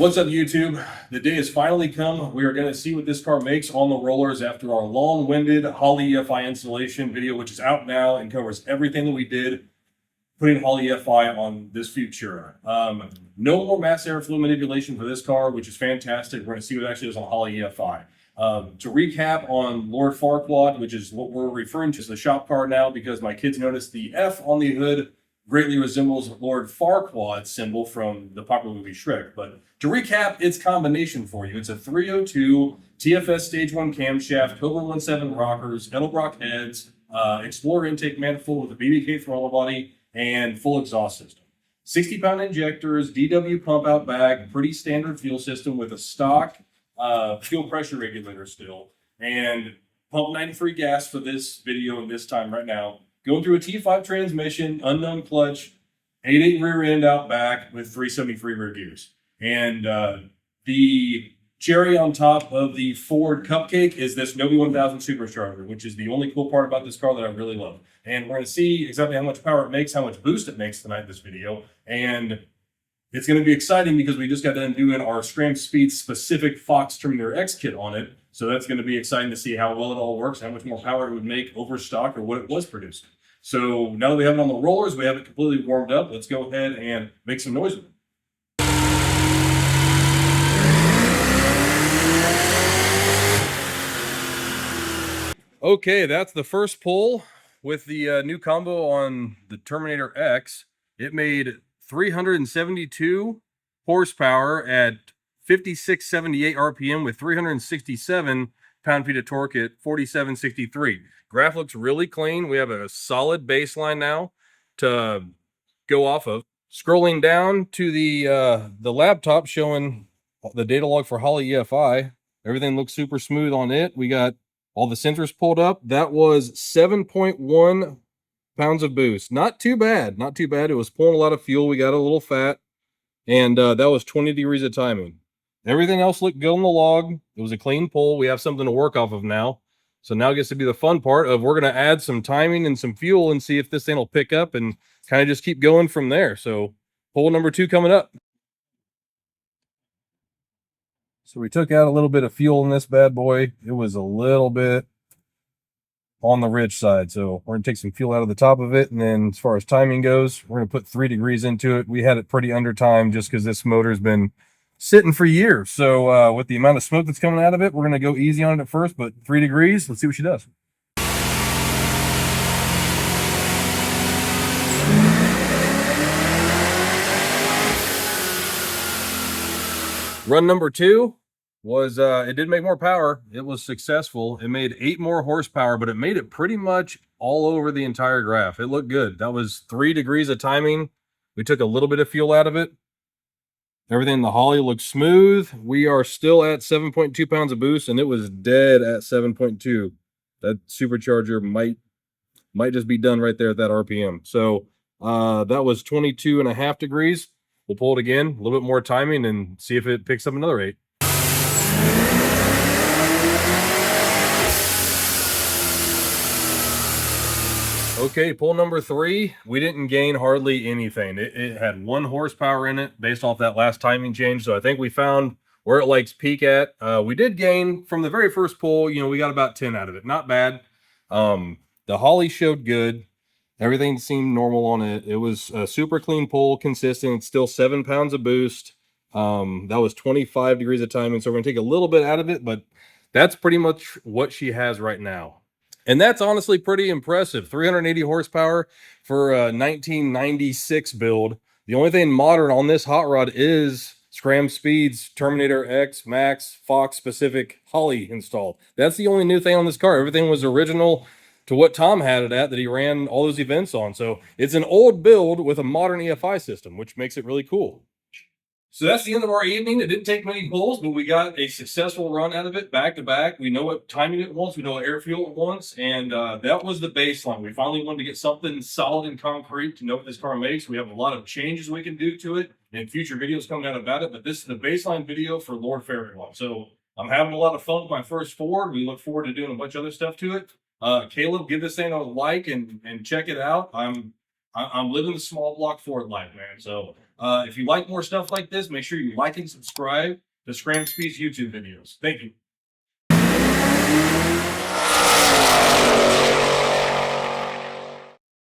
What's up, YouTube? The day has finally come. We are going to see what this car makes on the rollers after our long-winded Holley EFI installation video, which is out now and covers everything that we did putting Holley EFI on this Futura. No more mass airflow manipulation for this car, which is fantastic. We're going to see what actually is on Holley EFI. To recap on Lord Fairquaad, which is what we're referring to as the shop car now, because my kids noticed the F on the hood greatly resembles Lord Fairquaad symbol from the popular movie Shrek. But to recap its combination for you, it's a 302 TFS Stage 1 camshaft, Cobra 17 rockers, Edelbrock heads, Explorer intake manifold with a BBK throttle body, and full exhaust system. 60-pound injectors, DW pump out bag, pretty standard fuel system with a stock fuel pressure regulator still, and pump 93 gas for this video and this time right now. Going through a T5 transmission, unknown clutch, 8.8 rear end out back with 373 rear gears. And the cherry on top of the Ford cupcake is this Novi 1000 supercharger, which is the only cool part about this car that I really love. And we're going to see exactly how much power it makes, how much boost it makes tonight in this video. And it's going to be exciting because we just got done doing our Scram Speed specific Fox Terminator X kit on it. So that's going to be exciting to see how well it all works, how much more power it would make over stock or what it was producing. So now that we have it on the rollers, we have it completely warmed up. Let's go ahead and make some noise with it. Okay, that's the first pull with the new combo on the Terminator X. It made 372 horsepower at 5678 RPM with 367 pound-feet of torque at 4763. Graph looks really clean. We have a solid baseline now to go off of. Scrolling down to the laptop showing the data log for Holley EFI. Everything looks super smooth on it. We got all the sensors pulled up. That was 7.1 pounds of boost. Not too bad. Not too bad. It was pulling a lot of fuel. We got a little fat. And that was 20 degrees of timing. Everything else looked good on the log. It was a clean pull. We have something to work off of now. So now gets to be the fun part of we're going to add some timing and some fuel and see if this thing will pick up and kind of just keep going from there. So pull number 2 coming up. So we took out a little bit of fuel in this bad boy. It was a little bit on the rich side. So we're going to take some fuel out of the top of it. And then as far as timing goes, we're going to put 3 degrees into it. We had it pretty under time just because this motor's been sitting for years. So with the amount of smoke that's coming out of it, we're going to go easy on it at first, but 3 degrees, let's see what she does. Run number 2 was, it did make more power. It was successful. It made 8 more horsepower, but it made it pretty much all over the entire graph. It looked good. That was 3 degrees of timing. We took a little bit of fuel out of it. Everything in the Holley looks smooth. We are still at 7.2 pounds of boost, and it was dead at 7.2. That supercharger might just be done right there at that RPM. So that was 22.5 degrees. We'll pull it again, a little bit more timing, and see if it picks up another 8. Okay, pull number 3. We didn't gain hardly anything. It had 1 horsepower in it based off that last timing change. So I think we found where it likes peak at. We did gain from the very first pull. You know, we got about 10 out of it. Not bad. The Holley showed good. Everything seemed normal on it. It was a super clean pull, consistent. It's still 7 pounds of boost. That was 25 degrees of timing. So we're going to take a little bit out of it, but that's pretty much what she has right now. And that's honestly pretty impressive. 380 horsepower for a 1996 build. The only thing modern on this hot rod is Scram Speed's Terminator X Max Fox-specific Holley installed. That's the only new thing on this car. Everything was original to what Tom had it at that he ran all those events on. So it's an old build with a modern EFI system, which makes it really cool. So that's the end of our evening. It didn't take many pulls, but we got a successful run out of it back to back. We know what timing it wants. We know what air fuel it wants. And that was the baseline. We finally wanted to get something solid and concrete to know what this car makes. We have a lot of changes we can do to it and future videos coming out about it. But this is the baseline video for Lord Fairquaad. So I'm having a lot of fun with my first Ford. We look forward to doing a bunch of other stuff to it. Caleb, give this thing a like and check it out. I'm I'm living the small block Ford life, man. So if you like more stuff like this, make sure you like and subscribe to Scram Speed's YouTube videos. Thank you.